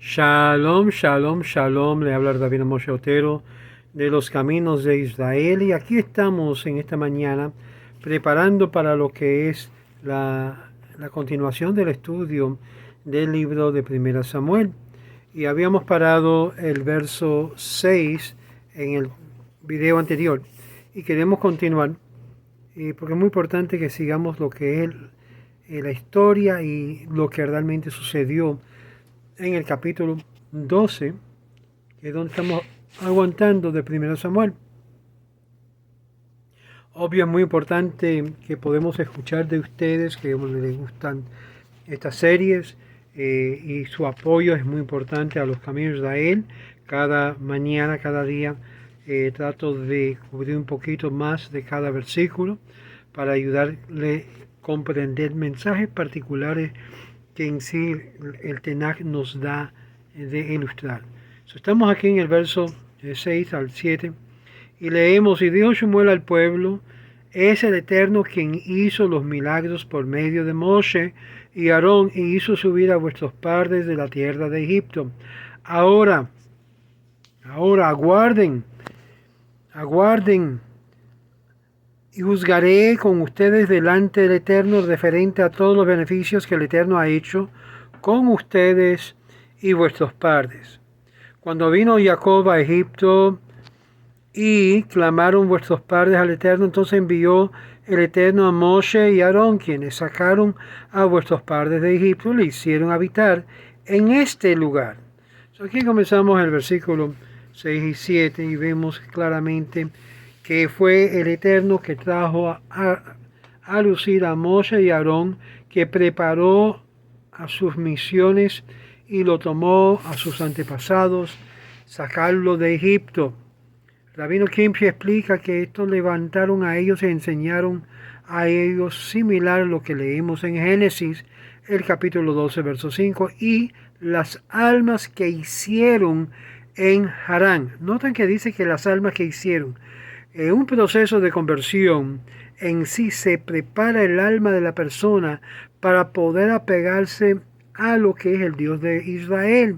Shalom, shalom, shalom. Le habla David Moshe Otero de los caminos de Israel. Y aquí estamos en esta mañana preparando para lo que es la continuación del estudio del libro de Primera Samuel. Y habíamos parado el verso 6 en el video anterior. Y queremos continuar porque es muy importante que sigamos lo que es la historia y lo que realmente sucedió en el capítulo 12, que es donde estamos aguantando de 1 Samuel. Obvio, es muy importante que podemos escuchar de ustedes que les gustan estas series y su apoyo es muy importante a los caminos de Él. Cada mañana, cada día trato de cubrir un poquito más de cada versículo para ayudarle a comprender mensajes particulares que en sí el Tenaj nos da de ilustrar. Estamos aquí en el verso 6 al 7 y leemos: y dijo Shmuel al pueblo: es el Eterno quien hizo los milagros por medio de Moshe y Aarón y hizo subir a vuestros padres de la tierra de Egipto. Ahora aguarden y juzgaré con ustedes delante del Eterno referente a todos los beneficios que el Eterno ha hecho con ustedes y vuestros padres. Cuando vino Jacob a Egipto y clamaron vuestros padres al Eterno, entonces envió el Eterno a Moshe y Aarón, quienes sacaron a vuestros padres de Egipto y le hicieron habitar en este lugar. Aquí comenzamos el versículo 6 y 7 y vemos claramente que fue el Eterno que trajo a lucir a Moshe y a Aarón, que preparó a sus misiones y lo tomó a sus antepasados, sacarlo de Egipto. Rabino Kimchi explica que estos levantaron a ellos y enseñaron a ellos similar a lo que leemos en Génesis, el capítulo 12, verso 5, y las almas que hicieron en Harán. Noten que dice que las almas que hicieron. En un proceso de conversión en sí se prepara el alma de la persona para poder apegarse a lo que es el Dios de Israel.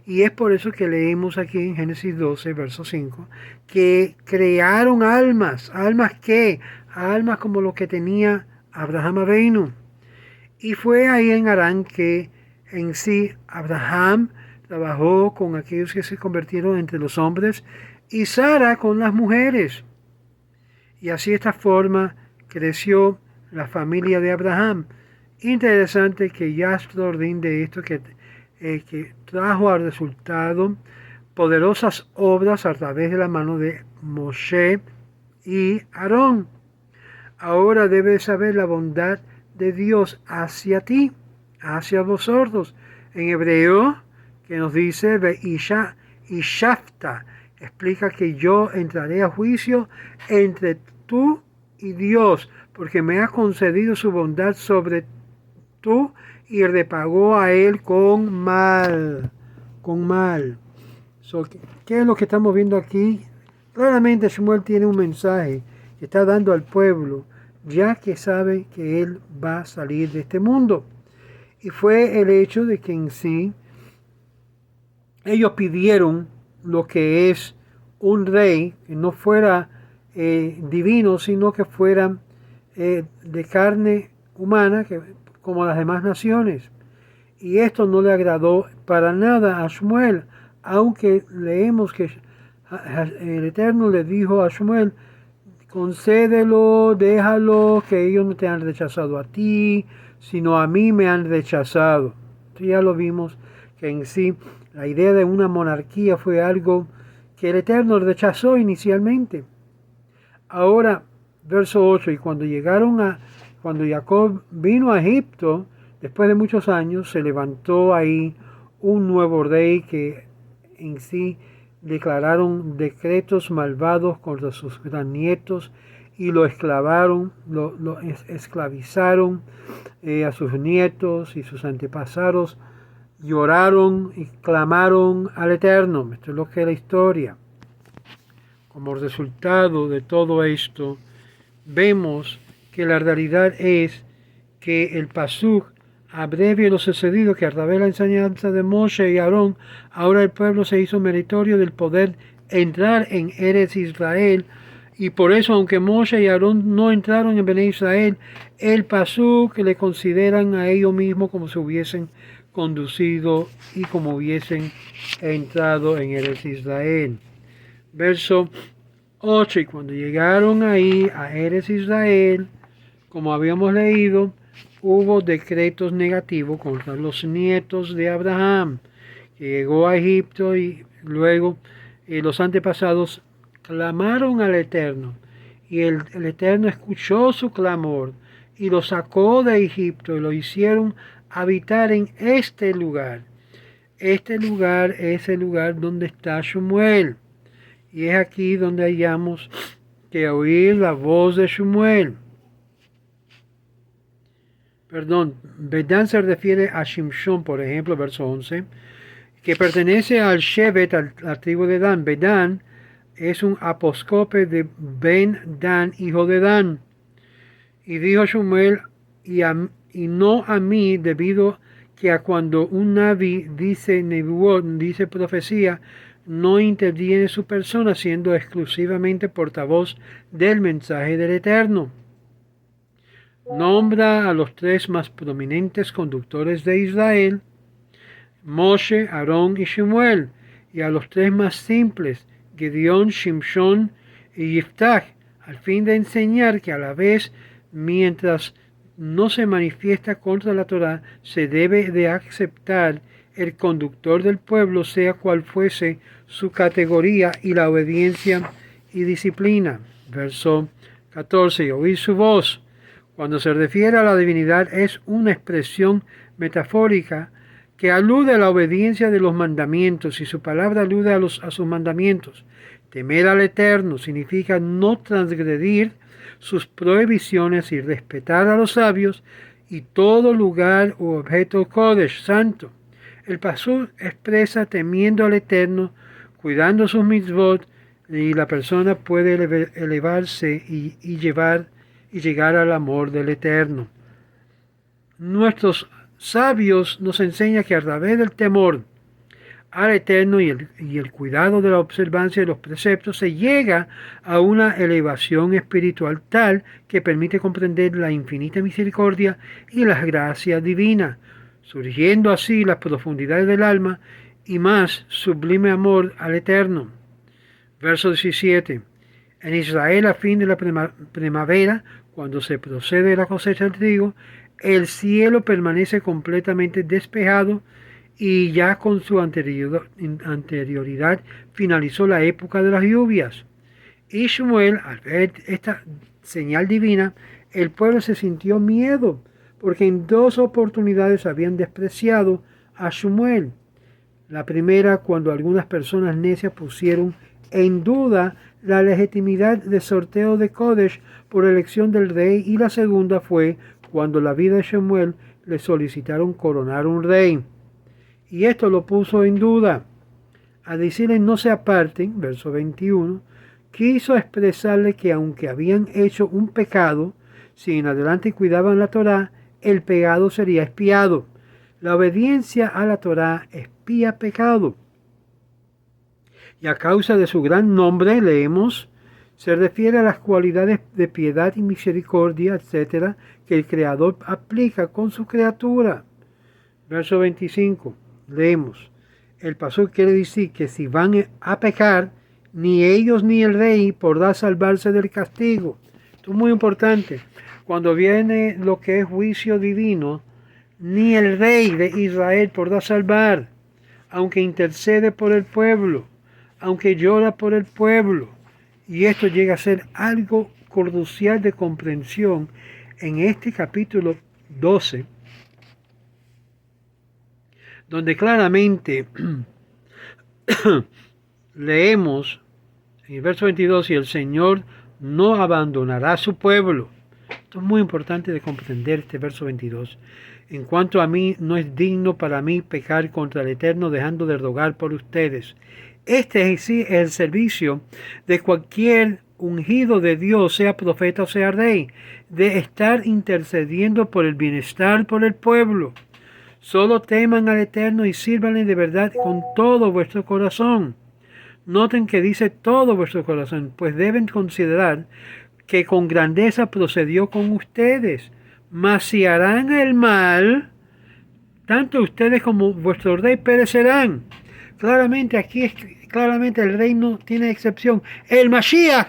Y es por eso que leemos aquí en Génesis 12, verso 5, que crearon almas. ¿Almas qué? Almas como lo que tenía Abraham Avinu. Y fue ahí en Harán que en sí Abraham trabajó con aquellos que se convirtieron entre los hombres y Sara con las mujeres. Y así de esta forma creció la familia de Abraham. Interesante que Yashdordin de esto que trajo al resultado poderosas obras a través de la mano de Moshe y Aarón. Ahora debes saber la bondad de Dios hacia ti, hacia vosotros. En hebreo, que nos dice Veisha y Shafta, explica que yo entraré a juicio entre tú y Dios, porque me ha concedido su bondad sobre tú y repagó a él con mal. ¿Qué es lo que estamos viendo aquí? Claramente Shmuel tiene un mensaje que está dando al pueblo, ya que sabe que él va a salir de este mundo. Y fue el hecho de que en sí ellos pidieron lo que es un rey que no fuera divino, sino que fuera de carne humana, como las demás naciones. Y esto no le agradó para nada a Shmuel, aunque leemos que el Eterno le dijo a Shmuel: concédelo, déjalo, que ellos no te han rechazado a ti, sino a mí me han rechazado. Entonces ya lo vimos que en sí la idea de una monarquía fue algo que el Eterno rechazó inicialmente. Ahora, verso 8, y cuando Jacob vino a Egipto, después de muchos años, se levantó ahí un nuevo rey que en sí declararon decretos malvados contra sus gran nietos y lo esclavizaron a sus nietos, y sus antepasados lloraron y clamaron al Eterno. Esto es lo que es la historia. Como resultado de todo esto, vemos que la realidad es que el pasuk abrevio lo sucedido, que a través de la enseñanza de Moshe y Aarón, ahora el pueblo se hizo meritorio del poder entrar en Eretz Israel. Y por eso, aunque Moshe y Aarón no entraron en Bnei Israel, el pasuk le consideran a ellos mismos como si hubiesen conducido y como hubiesen entrado en Eretz Israel. Verso 8. Y cuando llegaron ahí a Eretz Israel, como habíamos leído, hubo decretos negativos contra los nietos de Abraham, que llegó a Egipto, y luego los antepasados clamaron al Eterno, y el Eterno escuchó su clamor y lo sacó de Egipto y lo hicieron habitar en este lugar. Este lugar es el lugar donde está Shmuel, y es aquí donde hallamos que oír la voz de Shmuel. Bedán se refiere a Shimshon, por ejemplo, verso 11, que pertenece al Shevet, a la tribu de Dan. Bedán es un aposcope de Ben Dan, hijo de Dan. Y dijo Shmuel, y no a mí, debido que a cuando un naví dice nebuot, dice profecía, no interviene su persona, siendo exclusivamente portavoz del mensaje del Eterno. Nombra a los tres más prominentes conductores de Israel, Moshe, Aarón y Shmuel, y a los tres más simples, Gedeón, Shimshon y Yiftach, al fin de enseñar que a la vez, mientras no se manifiesta contra la Torá, se debe de aceptar el conductor del pueblo, sea cual fuese su categoría, y la obediencia y disciplina. Verso 14. Y oír su voz. Cuando se refiere a la divinidad, es una expresión metafórica que alude a la obediencia de los mandamientos, y su palabra alude a sus mandamientos. Temer al Eterno significa no transgredir sus prohibiciones y respetar a los sabios y todo lugar u objeto kodesh, santo. El pasuk expresa temiendo al Eterno, cuidando sus mitzvot, y la persona puede elevarse y llegar al amor del Eterno. Nuestros sabios nos enseñan que a través del temor al Eterno y el cuidado de la observancia de los preceptos se llega a una elevación espiritual tal que permite comprender la infinita misericordia y la gracia divina, surgiendo así las profundidades del alma y más sublime amor al Eterno. Verso 17. En Israel, a fin de la primavera, cuando se procede de la cosecha del trigo, el cielo permanece completamente despejado, y ya con su anterioridad finalizó la época de las lluvias. Y Shmuel, al ver esta señal divina, el pueblo se sintió miedo, porque en dos oportunidades habían despreciado a Shmuel. La primera, cuando algunas personas necias pusieron en duda la legitimidad del sorteo de Kodesh por elección del rey, y la segunda fue cuando la vida de Shmuel le solicitaron coronar un rey. Y esto lo puso en duda. A decirle no se aparten, verso 21, quiso expresarle que aunque habían hecho un pecado, si en adelante cuidaban la Torá, el pecado sería expiado. La obediencia a la Torá expía pecado. Y a causa de su gran nombre, leemos, se refiere a las cualidades de piedad y misericordia, etc., que el Creador aplica con su criatura. Verso 25, leemos, el pasuk quiere decir que si van a pecar, ni ellos ni el rey podrá salvarse del castigo. Esto es muy importante. Cuando viene lo que es juicio divino, ni el rey de Israel podrá salvar, aunque intercede por el pueblo, aunque llora por el pueblo. Y esto llega a ser algo crucial de comprensión en este capítulo 12, donde claramente leemos en el verso 22, y el Señor no abandonará a su pueblo. Esto es muy importante de comprender este verso 22. En cuanto a mí, no es digno para mí pecar contra el Eterno, dejando de rogar por ustedes. Este es el servicio de cualquier ungido de Dios, sea profeta o sea rey, de estar intercediendo por el bienestar por el pueblo. Solo teman al Eterno y sírvanle de verdad con todo vuestro corazón. Noten que dice todo vuestro corazón, pues deben considerar que con grandeza procedió con ustedes. Mas si harán el mal, tanto ustedes como vuestro rey perecerán. Claramente aquí claramente el rey no tiene excepción. El Mashiach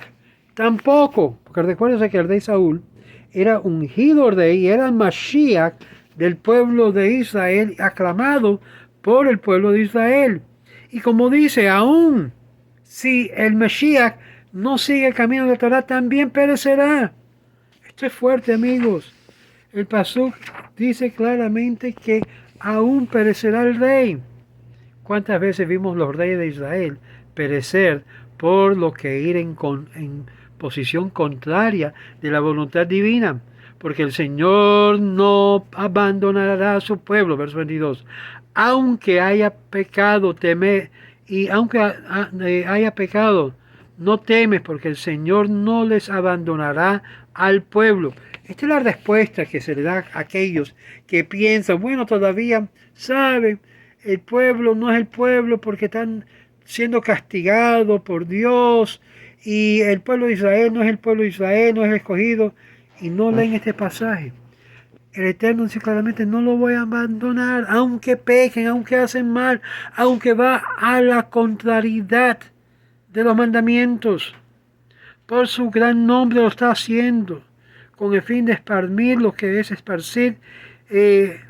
tampoco, porque recuérdense que el rey Saúl era ungido rey y era el Mashiach del pueblo de Israel, aclamado por el pueblo de Israel. Y como dice, aún si el Mashiach no sigue el camino de la Torah, también perecerá. Esto es fuerte, amigos. El Pasuk dice claramente que aún perecerá el rey. ¿Cuántas veces vimos los reyes de Israel perecer por lo que ir en posición contraria de la voluntad divina? Porque el Señor no abandonará a su pueblo, verso 22. Aunque haya pecado, teme, y aunque haya pecado, no temes, porque el Señor no les abandonará al pueblo. Esta es la respuesta que se le da a aquellos que piensan, bueno, todavía sabe, el pueblo no es el pueblo porque están siendo castigados por Dios, y el pueblo de Israel no es el pueblo de Israel, no es el escogido, y no leen este pasaje. El Eterno dice claramente, no lo voy a abandonar, aunque pequen, aunque hacen mal, aunque va a la contrariedad de los mandamientos. Por su gran nombre lo está haciendo, con el fin de esparcir lo que es esparcir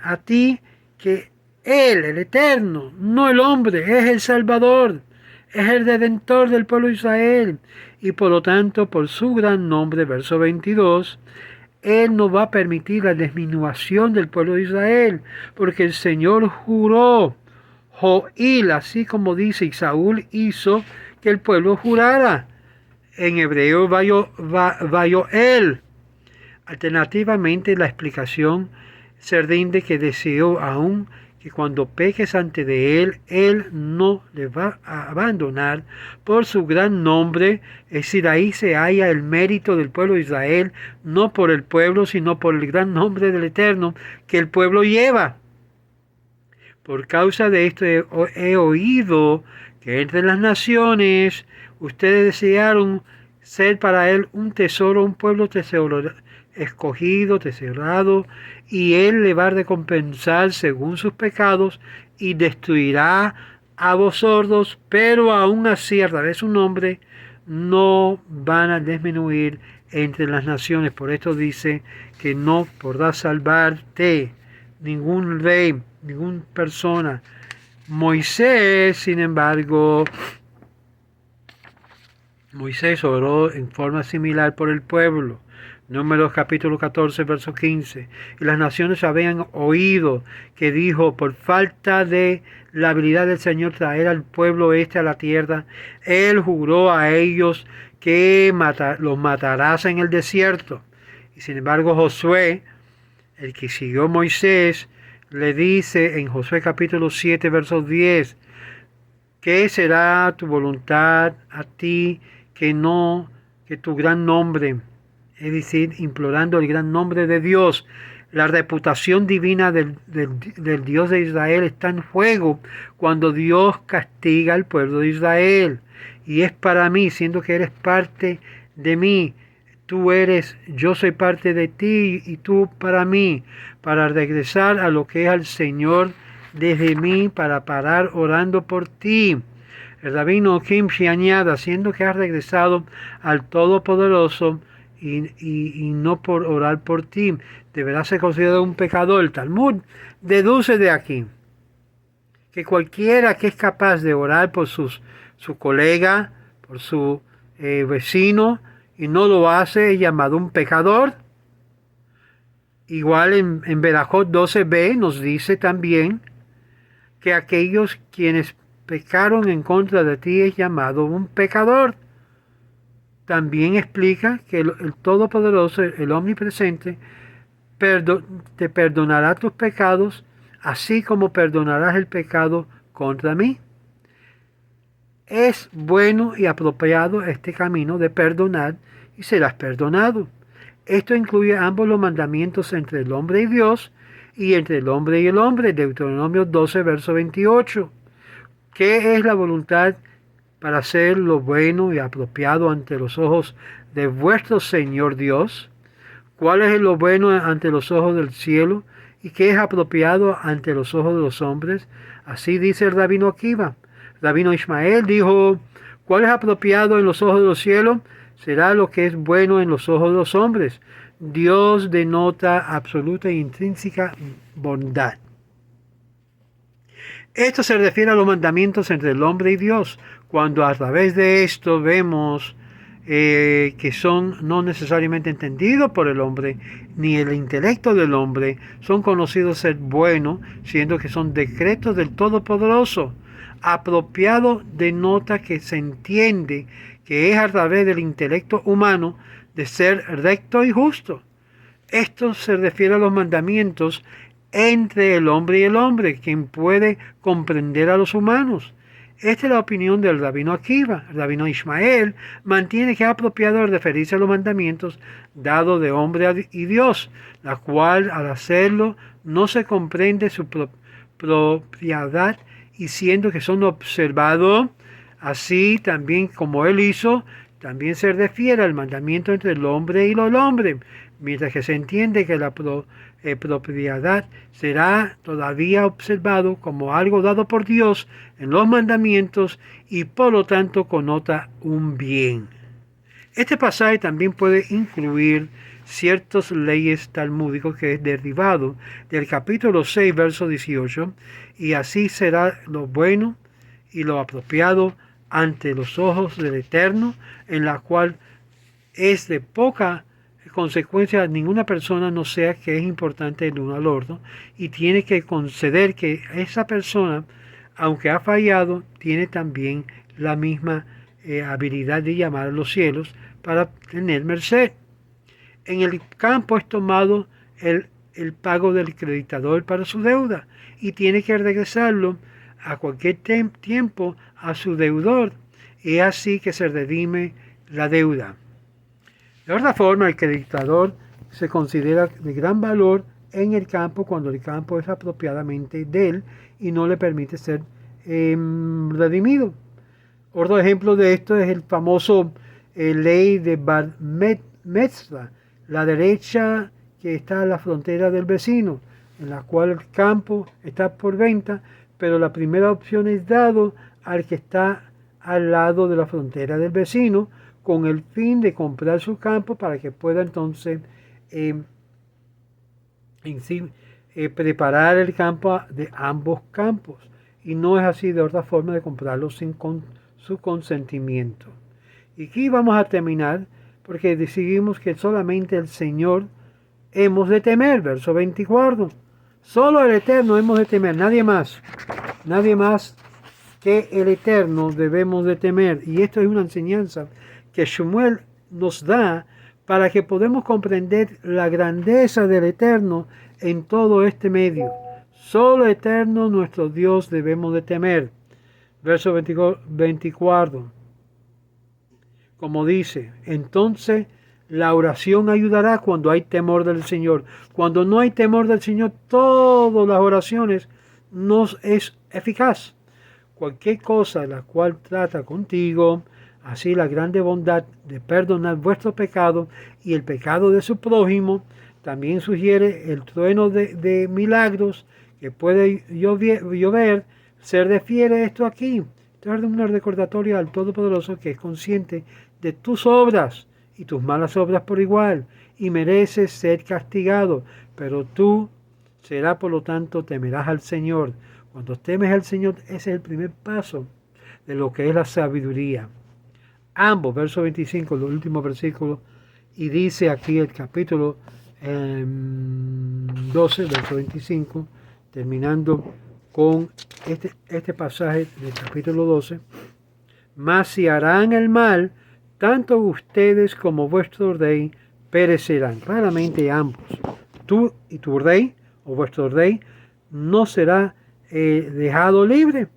a ti, que Él, el Eterno, no el hombre, es el Salvador, es el Redentor del pueblo de Israel. Y por lo tanto, por su gran nombre, verso 22, Él no va a permitir la disminución del pueblo de Israel, porque el Señor juró, Joil, así como dice, y Saúl hizo que el pueblo jurara. En hebreo, Vayoel. Alternativamente, la explicación se rinde que deseó aún que cuando peques ante de Él no le va a abandonar por su gran nombre. Es decir, ahí se halla el mérito del pueblo de Israel, no por el pueblo, sino por el gran nombre del Eterno que el pueblo lleva. Por causa de esto he oído que entre las naciones ustedes desearon ser para Él un tesoro, un pueblo escogido, tesorado, y Él le va a recompensar según sus pecados y destruirá a vosotros, pero aún así, a través de su nombre, no van a disminuir entre las naciones. Por esto dice que no podrá salvarte ningún rey, ninguna persona. Moisés, sin embargo, Moisés oró en forma similar por el pueblo. Números capítulo 14, verso 15. Y las naciones habían oído que dijo, por falta de la habilidad del Señor traer al pueblo a la tierra, Él juró a ellos que los matarás en el desierto. Y sin embargo Josué, el que siguió Moisés, le dice en Josué capítulo 7, verso 10, ¿qué será tu voluntad a ti que tu gran nombre? Es decir, implorando el gran nombre de Dios. La reputación divina del Dios de Israel está en juego cuando Dios castiga al pueblo de Israel. Y es para mí, siendo que eres parte de mí. Yo soy parte de ti y tú para mí, para regresar a lo que es al Señor desde mí, para parar orando por ti. El rabino Kimshi añade, siendo que has regresado al Todopoderoso, y no por orar por ti, deberás ser considerado un pecador. El Talmud deduce de aquí que cualquiera que es capaz de orar por su colega, por su vecino, y no lo hace, es llamado un pecador. Igual en Berajot 12b nos dice también que aquellos quienes pecaron en contra de ti es llamado un pecador. También explica que el Todopoderoso, el Omnipresente, te perdonará tus pecados, así como perdonarás el pecado contra mí. Es bueno y apropiado este camino de perdonar y serás perdonado. Esto incluye ambos los mandamientos entre el hombre y Dios y entre el hombre y el hombre. Deuteronomio 12, verso 28. ¿Qué es la voluntad para hacer lo bueno y apropiado ante los ojos de vuestro Señor Dios? ¿Cuál es lo bueno ante los ojos del cielo y qué es apropiado ante los ojos de los hombres? Así dice el rabino Akiva. Rabino Ismael dijo, ¿cuál es apropiado en los ojos de los cielos? Será lo que es bueno en los ojos de los hombres. Dios denota absoluta e intrínseca bondad. Esto se refiere a los mandamientos entre el hombre y Dios, cuando a través de esto vemos que son no necesariamente entendidos por el hombre, ni el intelecto del hombre, son conocidos ser buenos, siendo que son decretos del Todopoderoso. Apropiado denota que se entiende que es a través del intelecto humano de ser recto y justo. Esto se refiere a los mandamientos entre el hombre y el hombre, quien puede comprender a los humanos. Esta es la opinión del rabino Akiva. El rabino Ismael mantiene que es apropiado referirse a los mandamientos dados de hombre y Dios, la cual al hacerlo no se comprende su propiedad y siendo que son observados, así también como él hizo, también se refiere al mandamiento entre el hombre y el hombre, mientras que se entiende que la propiedad será todavía observado como algo dado por Dios en los mandamientos y por lo tanto connota un bien. Este pasaje también puede incluir ciertas leyes talmúdicas que es derivado del capítulo 6, verso 18, y así será lo bueno y lo apropiado ante los ojos del Eterno, en la cual es de poca consecuencia ninguna persona no sea que es importante el uno al otro y tiene que conceder que esa persona, aunque ha fallado, tiene también la misma habilidad de llamar a los cielos para tener merced. En el campo es tomado el pago del creditador para su deuda y tiene que regresarlo a cualquier tiempo a su deudor, y así que se redime la deuda. De otra forma, el creditador se considera de gran valor en el campo cuando el campo es apropiadamente de él y no le permite ser redimido. Otro ejemplo de esto es el famoso ley de Bar Metzra, la derecha que está a la frontera del vecino, en la cual el campo está por venta, pero la primera opción es dado al que está al lado de la frontera del vecino, con el fin de comprar su campo para que pueda entonces preparar el campo de ambos campos. Y no es así de otra forma de comprarlo sin su consentimiento. Y aquí vamos a terminar porque decidimos que solamente el Señor hemos de temer. Verso 24. Solo el Eterno hemos de temer, nadie más. Nadie más que el Eterno debemos de temer. Y esto es una enseñanza que Shmuel nos da para que podamos comprender la grandeza del Eterno en todo este medio. Solo Eterno nuestro Dios debemos de temer. Verso 24. Como dice, entonces la oración ayudará cuando hay temor del Señor. Cuando no hay temor del Señor, todas las oraciones no es eficaz. Cualquier cosa la cual trata contigo, así la grande bondad de perdonar vuestro pecado y el pecado de su prójimo, también sugiere el trueno de milagros que puede llover, se refiere esto aquí. Esto es un recordatorio al Todopoderoso que es consciente de tus obras y tus malas obras por igual, y mereces ser castigado, pero tú serás, por lo tanto, temerás al Señor. Cuando temes al Señor, ese es el primer paso de lo que es la sabiduría. Ambos, verso 25, el último versículo, y dice aquí el capítulo 12, verso 25, terminando con este pasaje del capítulo 12, mas si harán el mal, tanto ustedes como vuestro rey perecerán. Claramente ambos, tú y tu rey, o vuestro rey, no será dejado libre,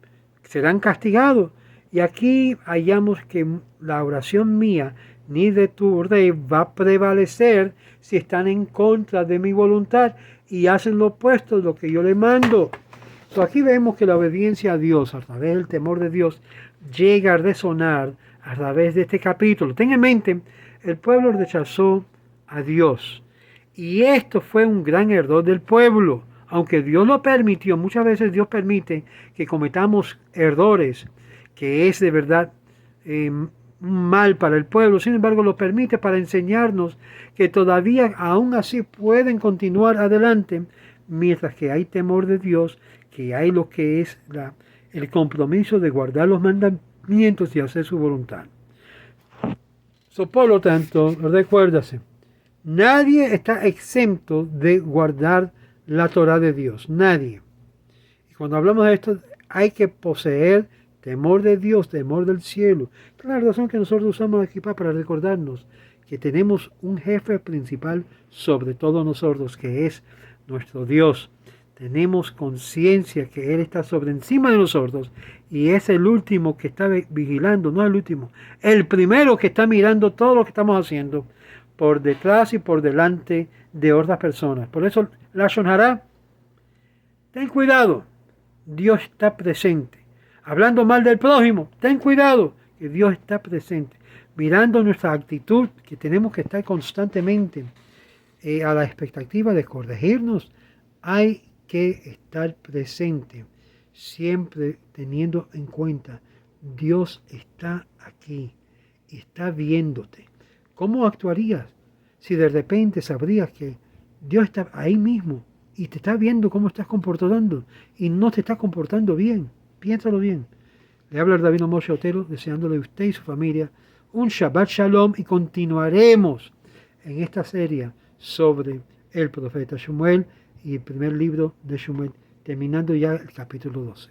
serán castigados. Y aquí hallamos que la oración mía ni de tu rey va a prevalecer si están en contra de mi voluntad y hacen lo opuesto de lo que yo le mando. Aquí vemos que la obediencia a Dios, a través del temor de Dios, llega a resonar a través de este capítulo. Ten en mente, el pueblo rechazó a Dios. Y esto fue un gran error del pueblo. Aunque Dios lo permitió, muchas veces Dios permite que cometamos errores, que es de verdad un mal para el pueblo. Sin embargo, lo permite para enseñarnos que todavía aún así pueden continuar adelante, mientras que hay temor de Dios, que hay lo que es el compromiso de guardar los mandamientos y hacer su voluntad. Por lo tanto, recuérdase, nadie está exento de guardar la Torah de Dios, nadie. Y cuando hablamos de esto, hay que poseer temor de Dios, temor del cielo. Esta es la razón que nosotros usamos aquí para recordarnos que tenemos un jefe principal sobre todos nosotros, que es nuestro Dios. Tenemos conciencia que Él está sobre encima de nosotros y es el último que está vigilando, no el último, el primero que está mirando todo lo que estamos haciendo por detrás y por delante de otras personas. Por eso, Lashon Hara, ten cuidado, Dios está presente. Hablando mal del prójimo, ten cuidado, que Dios está presente. Mirando nuestra actitud, que tenemos que estar constantemente a la expectativa de corregirnos, hay que estar presente, siempre teniendo en cuenta, Dios está aquí, está viéndote. ¿Cómo actuarías si de repente sabrías que Dios está ahí mismo y te está viendo cómo estás comportando y no te está comportando bien? Piénsalo bien. Le habla el Rabino Moshe Otero, deseándole a usted y su familia un Shabbat Shalom, y continuaremos en esta serie sobre el profeta Shmuel y el primer libro de Shmuel, terminando ya el capítulo 12.